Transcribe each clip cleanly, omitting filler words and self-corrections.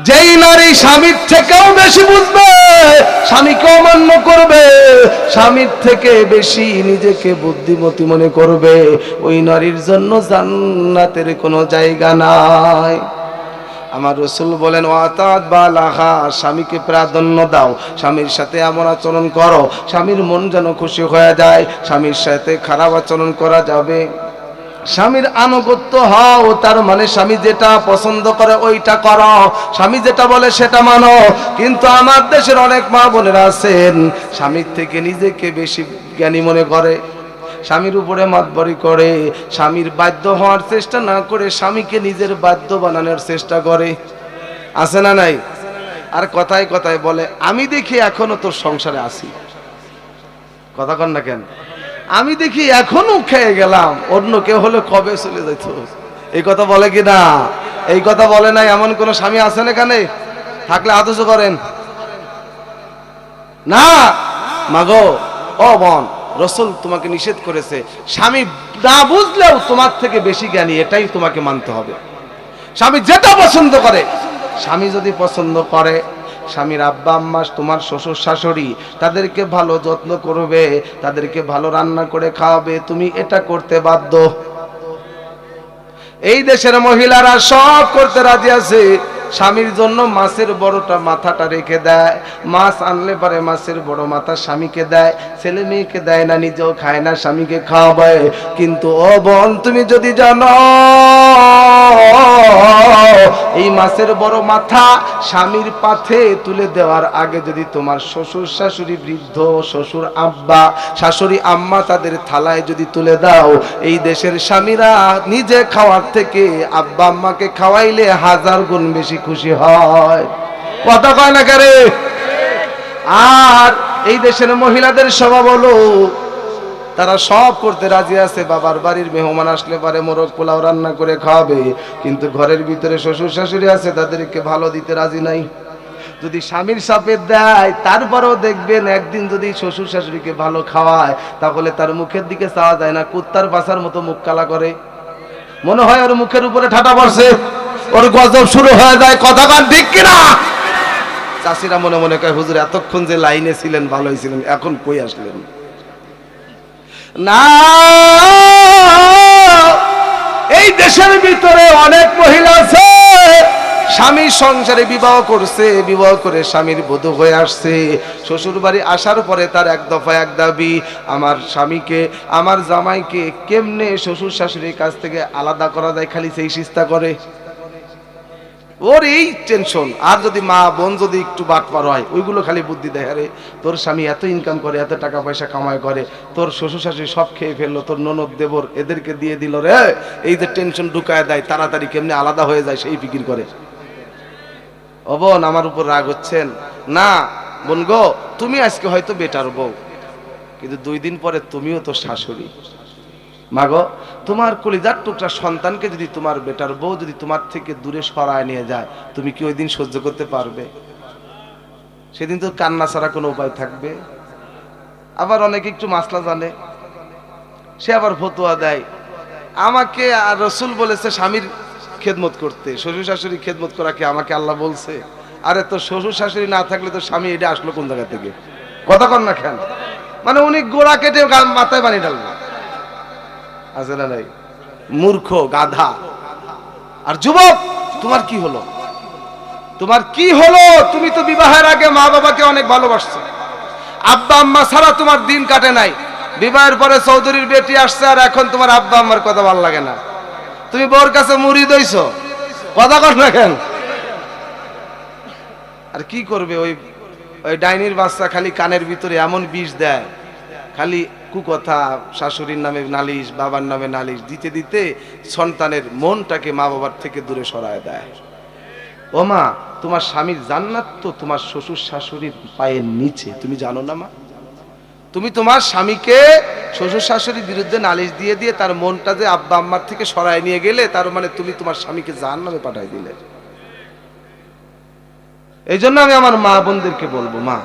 যেই নারী স্বামীর থেকেও বেশি বুঝবে, স্বামীকে অমান্য করবে, স্বামীর থেকে বেশি নিজেকে বুদ্ধিমতী মনে করবে, ওই নারীর জন্য জান্নাতের কোনো জায়গা নাই। আমার রাসূল বলেন, ওয়াতাত বালাহা, স্বামীকে প্রাধান্য দাও, স্বামীর সাথে এমন আচরণ করো স্বামীর মন যেন খুশি হয়ে যায়। স্বামীর সাথে খারাপ আচরণ করা যাবে, স্বামীর আনুগত্য হও, তার মানে স্বামী যেটা পছন্দ করে ওইটা করো, স্বামী যেটা বলে সেটা মানো। কিন্তু আমার দেশের অনেক মা বোনেরা আছেন, স্বামীর থেকে নিজেকে বেশি জ্ঞানী মনে করে, স্বামীর উপরে মাতবরি করে, স্বামীর বাধ্য হওয়ার চেষ্টা না করে স্বামীকে নিজের বাধ্য বানানোর চেষ্টা করে। আছে না নাই? আর কথায় কথায় বলে, আমি দেখি এখনো তোর সংসারে আছি। কথা কন না কেন? আমি দেখি এখনো খেয়ে গেলাম, অন্য কেউ হলে কবে চলে যেত। এই কথা বলে কি না? এই কথা বলে নাই এমন কোন স্বামী আছেন এখানে? থাকলে আদর্শ করেন না। মাগো, ও বোন, রাসূল তোমাকে নিষেধ করেছে, স্বামী না বুঝলেও তোমার থেকে বেশি জ্ঞানী, এটাই তোমাকে মানতে হবে। স্বামী যেটা পছন্দ করে, স্বামী যদি পছন্দ করে স্বামীর আব্বা আম্মা, তোমার শ্বশুর শাশুড়ি, তাদেরকে ভালো যত্ন করবে, তাদেরকে ভালো রান্না করে খাওয়াবে, তুমি এটা করতে বাধ্য। এই দেশের মহিলারা সব করতে রাজি আছে, স্বামীর জন্য মাছের বড়টা মাথাটা রেখে দেয়, মাছ আনলে পরে মাছের বড় মাথা স্বামীকে দেয়, ছেলে মেয়েকে দেয় না, নিজেও খায় না, স্বামীকে খাওয়াবে। কিন্তু ও বোন, তুমি যদি জানো এই মাছের বড় মাথা স্বামীর পাথে তুলে দেওয়ার আগে যদি তোমার শ্বশুর শাশুড়ি, বৃদ্ধ শ্বশুর আব্বা, শাশুড়ি আম্মা, তাদের থালায় যদি তুলে দাও, এই দেশের স্বামীরা নিজে খাওয়ার থেকে আব্বা আম্মাকে খাওয়াইলে 1000 গুণ বেশি খুশি হয়। কথা কয় না করে? আর এই দেশের মহিলাদের স্বভাব হলো, তারা সব করতে রাজি আছে, বাবার বাড়ির মেহমান আসলে পারে মোরগ পোলাও রান্না করে খাওয়াবে, কিন্তু ঘরের ভিতরে শ্বশুর শাশুড়ি আছে, তাদেরকে ভালো দিতে রাজি নাই। যদি স্বামীর সাপে দেয়, তারপরেও দেখবেন একদিন যদি শ্বশুর শাশুড়িকে ভালো খাওয়ায়, তাহলে তার মুখের দিকে চাওয়া যায় না, কুত্তার বাসার মতো মুখ কালা করে, মনে হয় ওর মুখের উপরে ঠাটা পড়ছে, ওর গজব শুরু হয়ে যায়। কথা কান ঠিক কিনা? চাষিরা মনে মনে কয়, হুজুর এতক্ষণ যে লাইনে ছিলেন ভালোই ছিলেন, এখন কই আসলেন? না, এই দেশের ভিতরে অনেক মহিলা আছে, স্বামী সংসারে বিবাহ করছে, বিবাহ করে স্বামীর বধূ হয়ে আসছে, শ্বশুর বাড়ি আসার পরে তার এক দফা এক দাবি, আমার স্বামীকে, আমার জামাইকে কেমনে শ্বশুর শাশুড়ির কাছ থেকে আলাদা করা যায়, খালি সেই চিন্তা করে। ওর এই টেনশন। আর যদি মা বোন যদি একটু বাটপার হয়, ওইগুলো খালি বুদ্ধি দেয়, আরে তোর স্বামী এত ইনকাম করে, এত টাকা পয়সা কামাই করে, তোর শ্বশুর শাশুড়ি সব খেয়ে ফেললো, তোর ননদ দেবর এদেরকে দিয়ে দিল রে, এই যে টেনশন ঢুকায় দেয়, তাড়াতাড়ি কেমনে আলাদা হয়ে যায় সেই ফিকির করে। ও বোন, আমার উপর রাগ হচ্ছেন না? বোন গো, তুমি আজকে হয়তো বেটার বউ, কিন্তু 2 দিন পরে তুমিও তো শাশুড়ি। মাগো, তোমার কলিজার টুকরা সন্তানকে যদি তোমার বেটার বউ যদি তোমার থেকে দূরে সরায় নিয়ে যায়, তুমি কি ওই দিন সহ্য করতে পারবে? সেদিন তো কান্না ছাড়া কোনো উপায় থাকবে। আবার অনেকে একটু মাসলা জানে, সে আবার ফতোয়া দেয়, আমাকে আর রাসূল বলেছে স্বামীর খেদমত করতে, শ্বশুর শাশুড়ি খেদমত করা কি আমাকে আল্লাহ বলছে? আরে তো শ্বশুর শাশুড়ি না থাকলে তো স্বামী এটা আসলো কোন জায়গা থেকে? কথা কন না কেন? মানে উনি গোড়া কেটে মাথায় পানি ঢালবে, আছে না নাই? মূর্খ, গাধা। আর যুবক, তোমার কি হলো? তোমার কি হলো? তুমি তো বিবাহের আগে মা বাবাকে অনেক ভালোবাসছো, আব্বা আম্মা ছাড়া তোমার দিন কাটে নাই। বিবাহের পরে চৌধুরীর বেটি আসছে, আর এখন তোমার আব্বা আম্মার কথা ভালো লাগে না, তুমি বউর কাছে মুড়ি দইছো। কথা কর না কেন? আর কি করবে? ওই ওই ডাইনির বাচ্চা খালি কানের ভিতরে এমন বিষ দেয়, খালি কুকথা, শাশুড়ির নামে নালিশ, বাবার নামে নালিশ দিতে দিতে সন্তানের মনটাকে মা বাবার থেকে দূরে সরায় দেয়। ও মা, তোমার স্বামীর জান্নাত তো তোমার শ্বশুর শাশুড়ির পায়ের নিচে, তুমি জানো না মা? তুমি তোমার স্বামীকে শ্বশুর শাশুড়ির বিরুদ্ধে নালিশ দিয়ে দিয়ে তার মনটা যে আব্বা আম্মার থেকে সরায় নিয়ে গেলে, তার মানে তুমি তোমার স্বামীকে জাহান্নামে পাঠাই দিলে। এই জন্য আমি আমার মা বোনদেরকে বলবো, মা,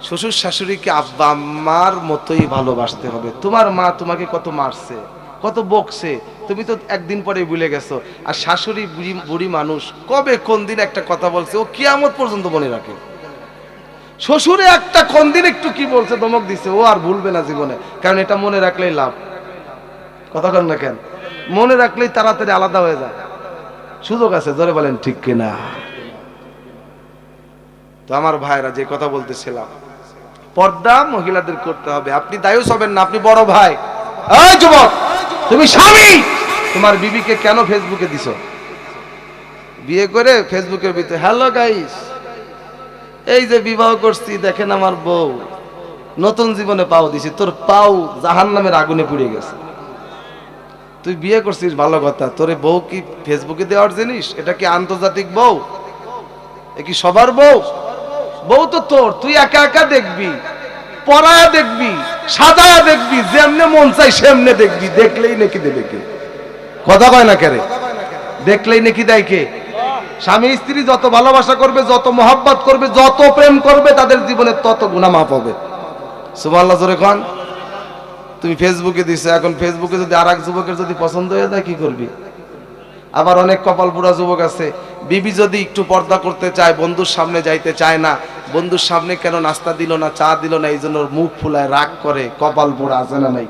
শ্বশুর শাশুড়িকে আব্বা আম্মার মতোই ভালোবাসতে হবে। তোমার মা তোমাকে কত মারছে, কত বকছে, তুমি তো একদিন পরে ভুলে গেছো। আর শাশুড়ি বুড়ি মানুষ, কবে কোন দিন একটা কথা বলছে ও কিয়ামত পর্যন্ত মনে রাখে। শ্বশুরে একটা কোন দিন একটু কি বলছে, ধমক দিছে, ও আর ভুলবে না জীবনে, কারণ এটা মনে রাখলেই লাভ। কথা কন না কেন? মনে রাখলেই তাড়াতাড়ি আলাদা হয়ে যায়, সুযোগ আছে। জোরে বলেন ঠিক কিনা? তো আমার ভাইরা, যে কথা বলতেছিলাম, পর্দা মহিলাদের করতে হবে। আপনি দায়ুস হবেন না, আপনি বড় ভাই। এই যুবক, তুমি স্বামী, তোমার বিবিকে কেন ফেসবুকে দিছো? বিয়ে করে ফেসবুকের ভিতরে হ্যালো গাইস, এই যে বিবাহ করছি, দেখেন আমার বউ, নতুন জীবনে পাও দিছি, তোর পাও জাহান্নামের আগুনে পুড়ে গেছে। তুই বিয়ে করছিস ভালো কথা, তোরে বউ কি ফেসবুকে দেওয়ার জিনিস? এটা কি আন্তর্জাতিক বউ? এ কি সবার বউ? বউ তো তোর, তুই একা একা দেখবি, পড়ায়া দেখবি, সাজায়া দেখবি, যেমনে মন চাই সেমনে দেখবি। দেখলেই নাকি দেবে কে? কথা কয় না কেরে? দেখলেই নাকি দেয় কে? স্বামী স্ত্রী যত ভালোবাসা করবে, যত মহব্বত করবে, যত প্রেম করবে, তাদের জীবনে তত গুনাহ মাফ হবে। সুবহানাল্লাহ জোরে কোন। তুমি ফেসবুকে দিছো, এখন ফেসবুকে যদি আরেক যুবকের যদি পছন্দ হয়ে যায় কি করবি? আবার অনেক কপাল বুড়া যুবক আছে, বিবি যদি একটু পর্দা করতে চায়, বন্ধুর সামনে যাইতে চায় না, বন্ধুর সামনে কেন নাস্তা দিল না, চা দিল না, এই জন্য মুখ ফুলায় রাগ করে। কপাল বুড়া আছে না নাই?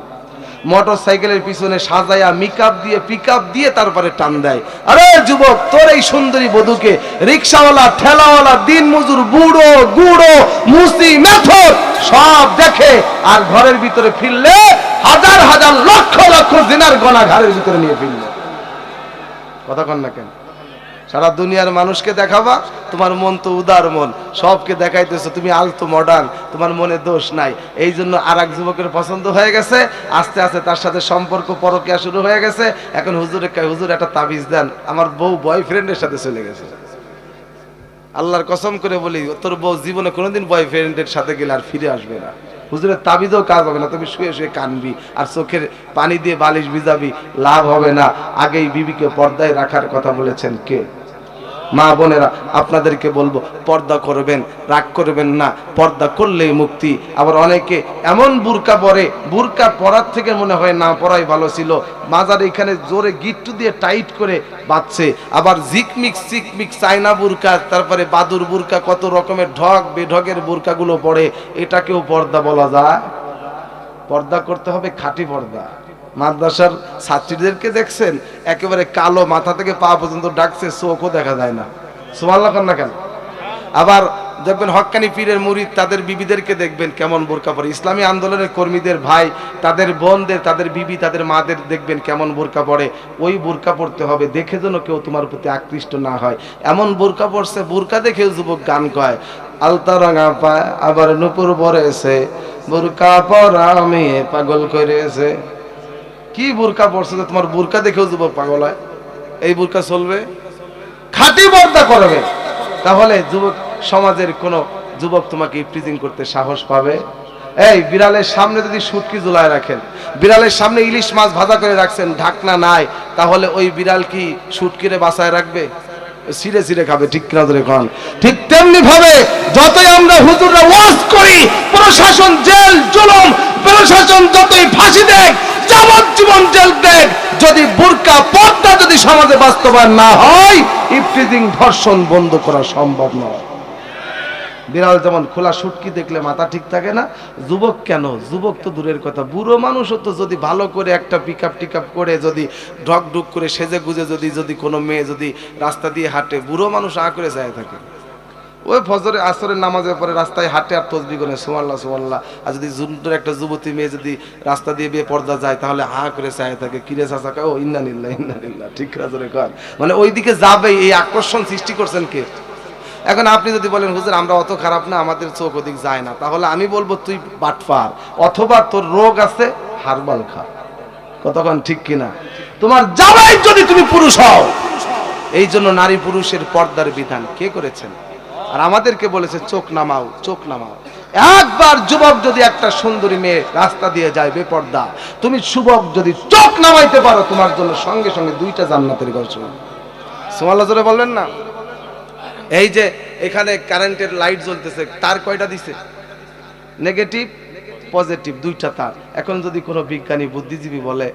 মোটর সাইকেলের পিছনে সাজায়া মেকআপ দিয়ে পিকআপ দিয়ে তারপরে টান দেয়। আরে যুবক, তোর এই সুন্দরী বধূকে রিকশাওয়ালা, ঠেলাওয়ালা, দিন মজুর, বুড়ো গুড়ো, মুসি মেথর সব দেখে, আর ঘরের ভিতরে ফিরলে হাজার হাজার লক্ষ লক্ষ জিনার গোনা ঘরের ভিতরে নিয়ে ফিরলে। কথা কন না কেন? সারা দুনিয়ার মানুষকে দেখাবা, তোমার মন তো উদার মন, সবকে দেখাইতেছো তুমি আলতো মডার্ন, তোমার মনে দোষ নাই। এই জন্য আর এক যুবকের পছন্দ হয়ে গেছে, আস্তে আস্তে তার সাথে সম্পর্ক পরকীয়া শুরু হয়ে গেছে। এখন হুজুরে কয়, হুজুর একটা তাবিজ দেন, আমার বউ বয়ফ্রেন্ডের সাথে চলে গেছে। আল্লাহর কসম করে বলি, তোর বউ জীবনে কোনোদিন বয়ফ্রেন্ডের সাথে গেলে আর ফিরে আসবে না। হুজুরের তাবিজও কাজ হবে না, তুমি শুয়ে শুয়ে কানবি আর চোখের পানি দিয়ে বালিশ ভিজাবি, লাভ হবে না। আগেই বিবিকে পর্দায় রাখার কথা বলেছেন কে? মা বোনেরা, আপনাদেরকে বলবো, পর্দা করবেন, রাগ করবেন না, পর্দা করলেই মুক্তি। আবার অনেকে এমন বুরকা পরে, বুরকা পরার থেকে মনে হয় না পরাই ভালো ছিল, মাজার এখানে জোরে গিট্টু দিয়ে টাইট করে বাঁধছে। আবার জিকমিক সিকমিক চায়না বুরকা, তারপরে বাদুর বুরকা, কত রকমের ঢক বেঢকের বুরকাগুলো পড়ে, এটাকেও পর্দা বলা যায়? পর্দা করতে হবে খাঁটি পর্দা। মাদ্রাসার ছাত্রীদেরকে দেখছেন, একেবারে কালো, মাথা থেকে পা পর্যন্ত ডাকছে, চোখও দেখা যায় না। সুবহানাল্লাহ না কেন? আবার দেখবেন হক্কানি পীরের মুরিদ, তাদের বিবিদেরকে দেখবেন কেমন বোরকা পরে। ইসলামী আন্দোলনের কর্মীদের ভাই, তাদের বোনদের, তাদের বিবি, তাদের মাদের দেখবেন কেমন বোরকা পরে। ওই বোরকা পড়তে হবে, দেখে যেন কেউ তোমার প্রতি আকৃষ্ট না হয়। এমন বোরকা পড়ছে, বোরকা দেখেও যুবক গান কয়, আলতা রাঙা পায় আবার নুপুর পরেছে, বোরকা পরা মেয়ে পাগল করেছে। কি বোরকা পড়ছে যে তোমার বোরকা দেখেও যুবক পাগল হয়? এই বোরকা চলবে? খাঁটি পর্দা করবে, তাহলে যুবক সমাজের কোন যুবক তোমাকে ইফটিজিং করতে সাহস পাবে? এই বিড়ালের সামনে যদি শুটকি ঝুলায় রাখেন, বিড়ালের সামনে ইলিশ মাছ ভাজা করে রাখছেন, ঢাকনা নাই, তাহলে ওই বিড়াল কি শুটকিরে বাঁচায় রাখবে? সিরে সিরে খাবে। ঠিক কিনা ধরে খান? ঠিক তেমনি ভাবে যতই আমরা হুজুররা ওয়াজ করি, প্রশাসন জেল জুলুম, প্রশাসন যতই ফাঁসি দেয়, যাবজ্জীবন জেল দেয়, যদি বুরকা পর্দা যদি সমাজে বাস্তবায়ন না হয়, ইফটিজিং ধর্ষণ বন্ধ করা সম্ভব নয়। বিড়াল যেমন খোলা শুটকি দেখলে মাথা ঠিক থাকে না, যুবক কেন, যুবক তো দূরের কথা, বুড়ো মানুষও তো যদি ভালো করে একটা পিকআপ টিকআপ করে, যদি ঢক ঢুক করে সেজে গুজে যদি কোনো মেয়ে যদি রাস্তা দিয়ে হাঁটে, বুড়ো মানুষ আ করে যায় থাকে। ওই ফজরে আসরের নামাজের পরে রাস্তায় হাঁটে আর তসবিহ করে সুবহানাল্লাহ সুবহানাল্লাহ। আর যদি সুন্দর একটা যুবতী মেয়ে যদি রাস্তা দিয়ে পর্দা যায়, তাহলে হা করে চায় থাকে, কিরে চাচা, ও ইন্না লিল্লাহ ইন্না লিল্লাহ। ঠিক করে কর, মানে ওইদিকে যাবে। এই আকর্ষণ সৃষ্টি করছেন কে? এখন আপনি যদি বলেন, হুজুর আমরা অত খারাপ না, আমাদের চোখ ওদিক যায় না, তাহলে আমি বলবো তুই বাটপার, অথবা তোর রোগ আছে, হারবাল খা। কতক্ষণ ঠিক কিনা? তোমার জামাই যদি তুমি পুরুষ হও, এই জন্য নারী পুরুষের পর্দার বিধান কে করেছেন? আর আমাদেরকে বলেছে চোখ নামাও, চোখ নামাও। একবার যুবক যদি একটা সুন্দরী মেয়ে রাস্তা দিয়ে যায় বেপর্দা, তুমি যুবক যদি চোখ নামাইতে পারো, তোমার জন্য সঙ্গে সঙ্গে 2টা জান্নাতের ঘর শুরু। সুবহানাল্লাহ জোরে বলবেন না? এই যে এখানে কারেন্টের লাইট জ্বলতেছে, তার কয়টা দিছে? নেগেটিভ পজিটিভ, দুইটা তার। এখন যদি কোনো বিজ্ঞানী বুদ্ধিজীবী বলে,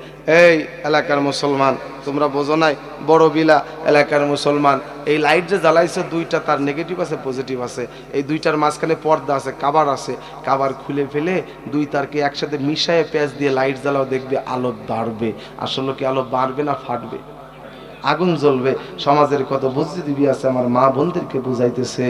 এই এলাকার মুসলমান তোমরা বোঝো নাই, বড় বিলা এলাকার মুসলমান, এই লাইট যে জ্বালাইছে দুইটা তার নেগেটিভ আছে পজিটিভ আছে, এই দুইটার মাঝখানে পর্দা আছে, কাবার আছে, কাবার খুলে ফেলে দুই তারকে একসাথে মিশায়ে পেঁয়াজ দিয়ে লাইট জ্বালাও, দেখবে আলো বাড়বে। আসলে কি আলো বাড়বে না ফাটবে? আগুন জ্বলবে। সমাজের কত বুদ্ধিজীবী আছে আমার মা বোনদেরকে বুঝাইতেছে,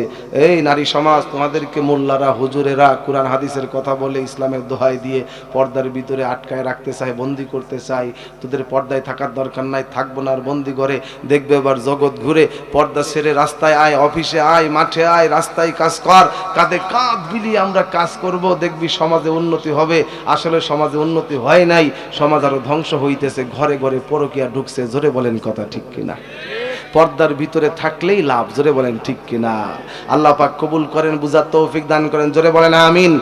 এই নারী সমাজ তোমাদেরকে মোল্লারা হুজুরেরা কোরআন হাদিসের কথা বলে ইসলামের দোহাই দিয়ে পর্দার ভিতরে আটকায় রাখতে চায়, বন্দি করতে চায়। তোদের পর্দায় থাকার দরকার নাই, থাকবো না আর বন্দি করে। দেখবে এবার জগৎ ঘুরে, পর্দা ছেড়ে রাস্তায় আয়, অফিসে আয়, মাঠে আয়, রাস্তায় কাজ কর, কাঁধে কাঁধ মিলিয়ে আমরা কাজ করব, দেখবি সমাজে উন্নতি হবে। আসলে সমাজে উন্নতি হয় নাই, সমাজ আরো ধ্বংস হইতেছে। ঘরে ঘরে পরকীয়া ঢুকছে। জোরে বলেন কথা ঠিক কিনা? পর্দার ভিতরে থাকলেই লাভ। জোরে বলেন ঠিক কিনা? আল্লাহ পাক কবুল করেন, বুঝার তৌফিক দান করেন। জোরে বলেন আমিন।